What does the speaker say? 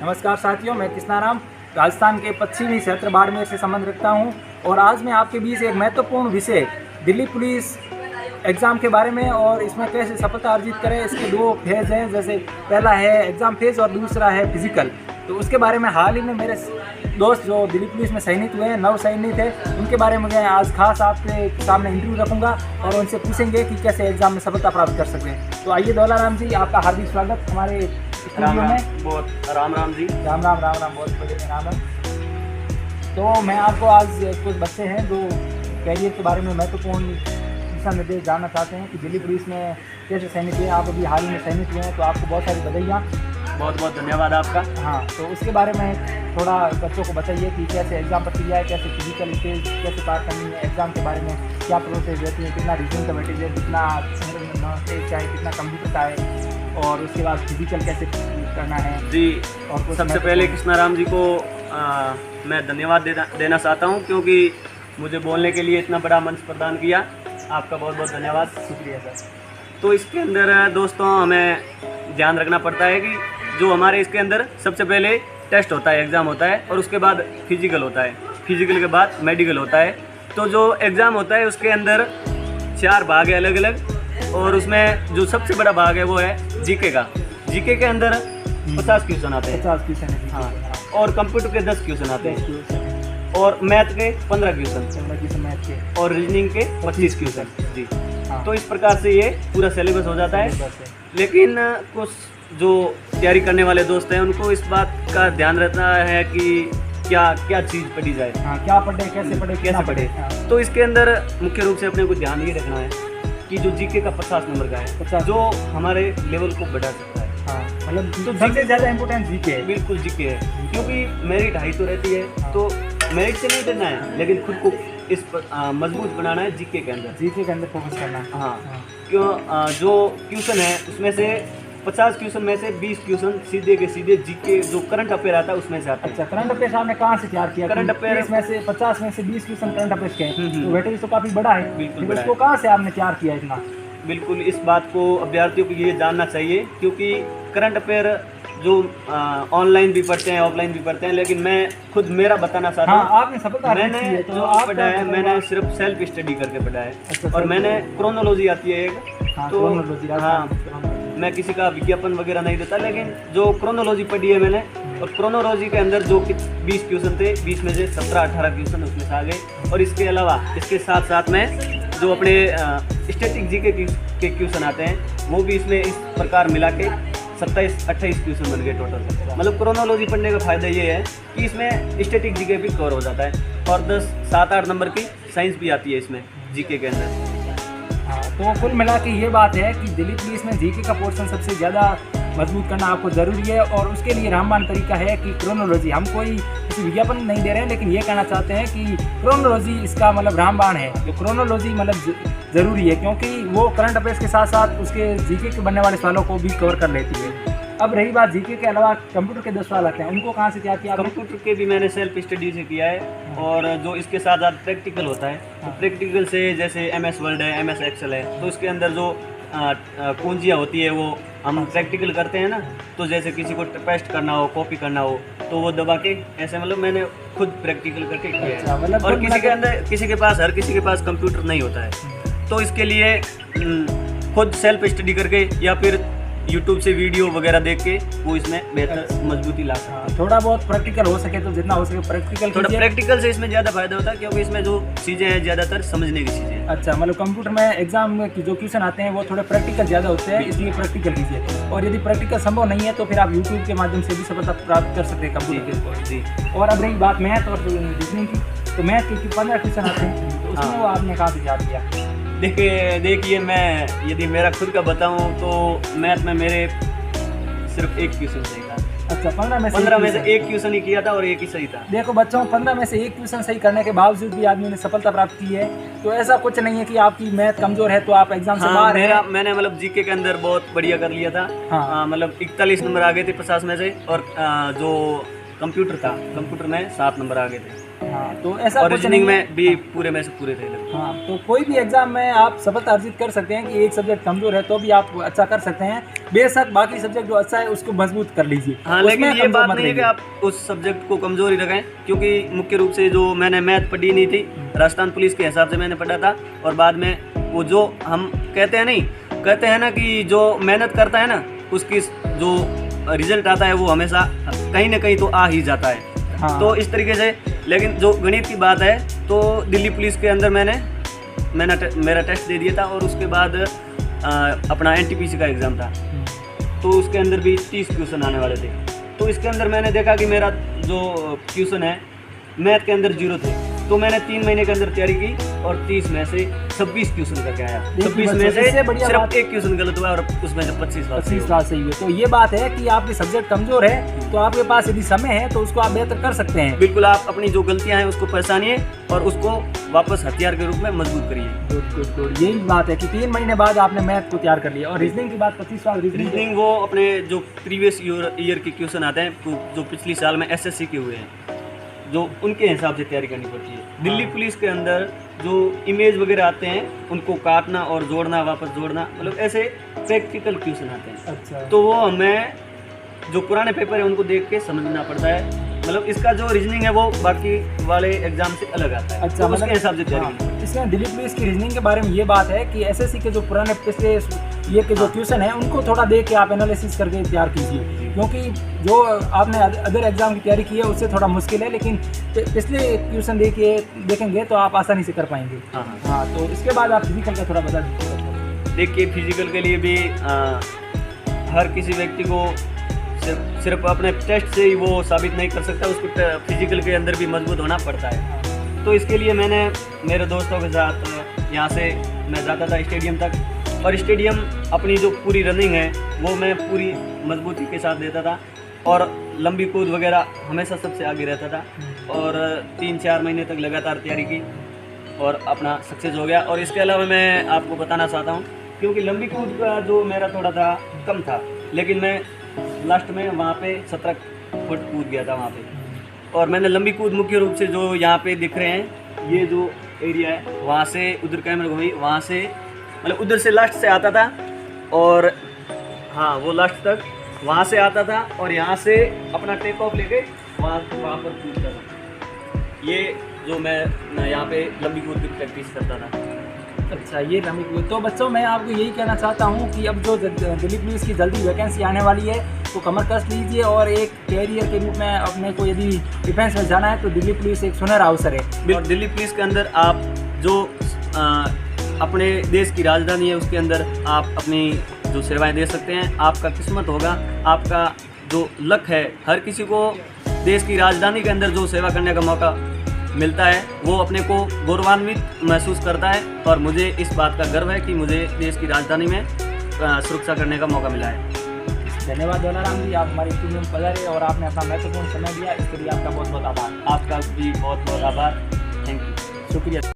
नमस्कार साथियों, मैं कृष्णाराम राजस्थान के पश्चिमी क्षेत्र बाड़मेर से संबंध रखता हूं और आज मैं आपके बीच एक महत्वपूर्ण विषय दिल्ली पुलिस एग्ज़ाम के बारे में और इसमें कैसे सफलता अर्जित करें, इसके दो फेज़ हैं। जैसे पहला है एग्ज़ाम फेज़ और दूसरा है फिजिकल। तो उसके बारे में हाल ही में मेरे दोस्त जो दिल्ली पुलिस में चयनित हुए हैं, नव चयनित थे, उनके बारे में मैं आज खास आपके सामने इंटरव्यू रखूंगा और उनसे पूछेंगे कि कैसे एग्ज़ाम में सफलता प्राप्त कर सकते हैं। तो आइए दौलाराम जी, आपका हार्दिक स्वागत हमारे स्टूडियो में। बहुत राम राम जी। राम राम बहुत बढ़िया राम राम। तो मैं आपको आज कुछ बच्चे हैं जो कैरियर के बारे में महत्वपूर्ण दिशा निर्देश जानना चाहते हैं कि दिल्ली पुलिस में कैसे चयनित हुए। आप अभी हाल ही में चयनित हुए हैं, तो आपको बहुत सारी बधाइयाँ। बहुत बहुत धन्यवाद आपका। हाँ, तो उसके बारे में थोड़ा बच्चों को बताइए कि कैसे एग्ज़ाम प्रक्रिया है, कैसे फिजिकल स्टेज कैसे पार करनी है, एग्ज़ाम के बारे में क्या प्रोसेस रहती है, कितना रीजनिंग का मटेरियल, कितना स्टेज चाहे, कितना कंप्यूटर का है, और उसके बाद फिजिकल कैसे करना है जी। और सबसे पहले कृष्णाराम जी को मैं धन्यवाद देना चाहता हूँ, क्योंकि मुझे बोलने के लिए इतना बड़ा मंच प्रदान किया। आपका बहुत बहुत धन्यवाद। शुक्रिया सर। तो इसके अंदर दोस्तों हमें ध्यान रखना पड़ता है कि जो हमारे इसके अंदर सबसे पहले टेस्ट होता है, एग्ज़ाम होता है, और उसके बाद फिजिकल होता है, फिजिकल के बाद मेडिकल होता है। तो जो एग्ज़ाम होता है उसके अंदर 4 भाग है अलग अलग, और उसमें जो सबसे बड़ा भाग है वो है जीके का। जीके के अंदर 50 क्वेश्चन आते हैं। 50 क्वेश्चन है। हाँ, और कंप्यूटर के 10 क्वेश्चन आते हैं, और मैथ के 15 क्वेश्चन, मैथ के, और रीजनिंग के 25 क्वेश्चन जी। हाँ। तो इस प्रकार से ये पूरा सिलेबस हो जाता है। लेकिन कुछ जो तैयारी करने वाले दोस्त हैं उनको इस बात का ध्यान रहता है कि क्या क्या चीज़ पढ़ी जाए। हाँ, क्या पढ़े, कैसे पढ़े, कैसे पढ़े। हाँ। तो इसके अंदर मुख्य रूप से अपने को ध्यान ये रखना है कि जो जीके का 50 नंबर का है, 50 जो हमारे लेवल को बढ़ा सकता है। हाँ, मतलब तो सबसे ज़्यादा इम्पोर्टेंट जीके है। बिल्कुल जीके है, क्योंकि मेरिट हाई तो रहती है। हाँ। तो मेरिट से नहीं करना है, लेकिन खुद को इस पर मजबूत बनाना है जीके के अंदर। जीके के अंदर फोकस करना है। हाँ, क्यों जो क्वेश्चन है उसमें से 50 क्वेश्चन में से 20 क्वेश्चन सीधे के सीधे जीके जो करंट अफेयर आता है उसमें से आता है। अच्छा, करंट अफेयर्स आपने कहाँ से तैयार किया? करंट अफेयर 30 में से 50 में से 20 क्वेश्चन करंट अफेयर्स के हैं, हम्म। तो वेटेज तो काफ़ी बड़ा है। बिल्कुल फिर बड़ा उसको है। कहाँ से आपने तैयार किया इतना? बिल्कुल, इस बात को अभ्यर्थियों को ये जानना चाहिए, क्योंकि करंट अफेयर जो ऑनलाइन भी पढ़ते हैं, ऑफलाइन भी पढ़ते हैं, लेकिन मैं खुद मेरा बताना चाहता हूँ। हाँ, आपने सफलता मैंने की है, तो जो आप पढ़ा है, मैंने सिर्फ सेल्फ स्टडी करके पढ़ा है। अच्छा, और मैंने क्रोनोलॉजी आती है एक, हाँ, तो chronology, हाँ, मैं किसी का विज्ञापन वगैरह नहीं देता, लेकिन जो क्रोनोलॉजी पढ़ी है मैंने, और क्रोनोलॉजी के अंदर जो 20 क्वेश्चन थे, 20 में से 17-18 क्वेश्चन उसमें से आ गए। और इसके अलावा इसके साथ साथ में जो अपने स्टैटिक जीके के क्वेश्चन आते हैं, वो भी इसमें इस प्रकार मिला के 27-28 क्वेश्चन बन गए टोटल। मतलब क्रोनोलॉजी पढ़ने का फ़ायदा ये है कि इसमें स्टैटिक जीके भी कवर हो जाता है, और 7-8 नंबर की साइंस भी आती है इसमें जीके के अंदर। हाँ, तो कुल मिला के ये बात है कि दिल्ली पुलिस में जीके का पोर्शन सबसे ज़्यादा मजबूत करना आपको ज़रूरी है, और उसके लिए रामबाण तरीका है कि क्रोनोलॉजी। हम कोई किसी विज्ञापन नहीं दे रहे हैं, लेकिन ये कहना चाहते हैं कि क्रोनोलॉजी इसका मतलब रामबाण है। जो क्रोनोलॉजी मतलब ज़रूरी है, क्योंकि वो करंट अफेयर्स के साथ साथ उसके जीके के बनने वाले सवालों को भी कवर कर लेती है। अब रही बात जीके के अलावा कंप्यूटर के 10 सवाल आते हैं, उनको कहाँ से तैयार किया? कंप्यूटर के भी मैंने सेल्फ स्टडी से किया है, और जो इसके साथ साथ प्रैक्टिकल होता है, तो प्रैक्टिकल से जैसे MS वर्ड है, MS एक्सेल है, तो उसके अंदर जो कुंजियाँ होती है वो हम प्रैक्टिकल करते हैं ना। तो जैसे किसी को पेस्ट करना हो, कॉपी करना हो, तो वो दबा के ऐसे, मतलब मैंने खुद प्रैक्टिकल करके किया है। मतलब और किसी के अंदर, किसी के पास, हर किसी के पास कंप्यूटर नहीं होता है, तो इसके लिए खुद सेल्फ स्टडी करके या फिर यूट्यूब से वीडियो वगैरह देख के वो इसमें बेहतर मजबूती ला सकता है। थोड़ा बहुत प्रैक्टिकल हो सके तो जितना हो सके प्रैक्टिकल थोड़ा कीजिए। प्रैक्टिकल से इसमें ज़्यादा फायदा होता है, क्योंकि इसमें जो चीज़ें हैं ज़्यादातर समझने की चीज़ें हैं। अच्छा, मतलब कंप्यूटर में एग्जाम में की जो क्वेश्चन आते हैं वो थोड़े प्रैक्टिकल ज़्यादा होते हैं, इसलिए प्रैक्टिकल कीजिए। और यदि प्रैक्टिकल संभव नहीं है तो फिर आप यूट्यूब के माध्यम से भी सफलता प्राप्त कर सकते हैं कंप्यूटर के। जी। और अब रही बात मैथ और रीजनिंग की, तो मैथ के 15 क्वेश्चन आते हैं, तो उसमें वो आपने कहाँ से याद किया? देखिए मैं यदि मेरा खुद का बताऊँ तो मैथ में मेरे सिर्फ एक क्वेश्चन सही था। अच्छा, 15 में से एक क्वेश्चन ही किया था, और एक ही सही था। देखो बच्चों, 15 में से एक क्वेश्चन सही करने के बावजूद भी आदमी ने सफलता प्राप्त की है। तो ऐसा कुछ नहीं है कि आपकी मैथ कमजोर है तो आप एग्जाम से बाहर हैं। मैंने मतलब जीके के अंदर बहुत बढ़िया कर लिया था। हाँ। मतलब 41 नंबर आ गए थे 50 में से, और जो कंप्यूटर था, कंप्यूटर में 7 नंबर आ गए थे हाँ, तो ऐसा और कुछ रीजनिंग नहीं है। में भी पूरे में से पूरे थे लगभग। हाँ, तो कोई भी एग्जाम में आप सफलता अर्जित कर सकते हैं कि एक सब्जेक्ट कमजोर है तो भी आप अच्छा कर सकते हैं, बेशक बाकी सब्जेक्ट जो अच्छा है उसको मजबूत कर लीजिए। हाँ, उसमें लेकिन ये कमजोर बात मत नहीं है कि रहिए। आप उस सब्जेक्ट को कमजोरी रखें, क्योंकि मुख्य रूप से जो मैंने मैथ पढ़ी नहीं थी, राजस्थान पुलिस के हिसाब से मैंने पढ़ा था। और बाद में वो जो हम कहते हैं ना कि जो मेहनत करता है ना उसकी जो रिजल्ट आता है वो हमेशा कहीं ना कहीं तो आ ही जाता है। हाँ। तो इस तरीके से, लेकिन जो गणित की बात है तो दिल्ली पुलिस के अंदर मैंने मेरा टेस्ट दे दिया था और उसके बाद अपना NTPC का एग्ज़ाम था, तो उसके अंदर भी 30 क्वेश्चन आने वाले थे। तो इसके अंदर मैंने देखा कि मेरा जो क्वेश्चन है मैथ के अंदर 0 थे, तो मैंने 3 महीने के अंदर तैयारी की और 30 में से 26 क्वेश्चन करके आया। 26 में से सिर्फ एक क्वेश्चन गलत हुआ और उसमें से 25 बात सही है। तो ये बात है कि आपके सब्जेक्ट कमजोर है तो आपके पास यदि समय है तो उसको आप बेहतर कर सकते हैं। बिल्कुल, आप अपनी जो गलतियां हैं उसको पहचानिए और उसको वापस हथियार के रूप में मजबूत करिए। गुड। यही बात है कि 3 महीने बाद आपने मैथ को तैयार कर लिया। और रीजनिंग की बात 25 साल रीजनिंग वो अपने जो प्रीवियस ईयर के क्वेश्चन आते हैं जो पिछली साल में SSC के हुए हैं, जो उनके हिसाब से तैयारी करनी पड़ती है। दिल्ली पुलिस के अंदर जो इमेज वगैरह आते हैं उनको काटना और जोड़ना, वापस जोड़ना, मतलब ऐसे प्रैक्टिकल क्वेश्चन आते हैं। अच्छा। तो वो हमें जो पुराने पेपर है उनको देख के समझना पड़ता है। मतलब इसका जो रीजनिंग है वो बाकी वाले एग्जाम से अलग आता है। अच्छा, तो मतलब उसके हिसाब से तैयारी करनी हाँ, इसमें दिल्ली पुलिस की रीजनिंग के बारे में ये बात है कि SSC के जो पुराने पिछले ये के जो क्वेश्चन है उनको थोड़ा देख के आप एनालिसिस करके तैयार कीजिए, क्योंकि जो आपने अदर एग्जाम की तैयारी की है उससे थोड़ा मुश्किल है, लेकिन पिछले क्वेश्चन देखेंगे तो आप आसानी से कर पाएंगे। हाँ, तो इसके बाद आप फिजिकल का थोड़ा बता दीजिए। देखिए, फिजिकल के लिए भी हर किसी व्यक्ति को सिर्फ अपने टेस्ट से ही वो साबित नहीं कर सकता, उसको फिजिकल के अंदर भी मजबूत होना पड़ता है। तो इसके लिए मैंने मेरे दोस्तों के साथ यहाँ से मैं जाता था स्टेडियम तक, और स्टेडियम अपनी जो पूरी रनिंग है वो मैं पूरी मजबूती के साथ देता था और लंबी कूद वगैरह हमेशा सबसे आगे रहता था और 3-4 महीने तक लगातार तैयारी की और अपना सक्सेस हो गया। और इसके अलावा मैं आपको बताना चाहता हूँ, क्योंकि लंबी कूद का जो मेरा थोड़ा था कम था, लेकिन मैं लास्ट में वहाँ पे 17 फुट कूद गया था वहाँ पे। और मैंने लंबी कूद मुख्य रूप से जो यहाँ पे दिख रहे हैं ये जो एरिया है वहाँ से उधर कैमरा घुमाई, वहाँ से मतलब उधर से लास्ट से आता था और हाँ वो लास्ट तक वहाँ से आता था और यहाँ से अपना टेक ऑफ लेके वहाँ पर कूदता था। ये जो मैं यहाँ पे लंबी कूद की प्रैक्टिस करता था। अच्छा, ये लंबी कूद। तो बच्चों मैं आपको यही कहना चाहता हूँ कि अब जो दिल्ली पुलिस की जल्दी वैकेंसी आने वाली है तो कमर कस लीजिए और एक कैरियर के रूप में अपने को यदि डिफेंस में जाना है तो दिल्ली पुलिस एक सुनहरा अवसर है। और दिल्ली पुलिस के अंदर आप जो अपने देश की राजधानी है उसके अंदर आप अपनी जो सेवाएं दे सकते हैं। आपका किस्मत होगा, आपका जो लक है, हर किसी को देश की राजधानी के अंदर जो सेवा करने का मौका मिलता है वो अपने को गौरवान्वित महसूस करता है और मुझे इस बात का गर्व है कि मुझे देश की राजधानी में सुरक्षा करने का मौका मिला है। धन्यवाद दोलाराम जी, आप हमारे स्टूडियो में पधारे और आपने अपना महत्वपूर्ण समय दिया, इसके लिए आपका बहुत बहुत आभार। आपका भी बहुत बहुत आभार। थैंक यू, शुक्रिया।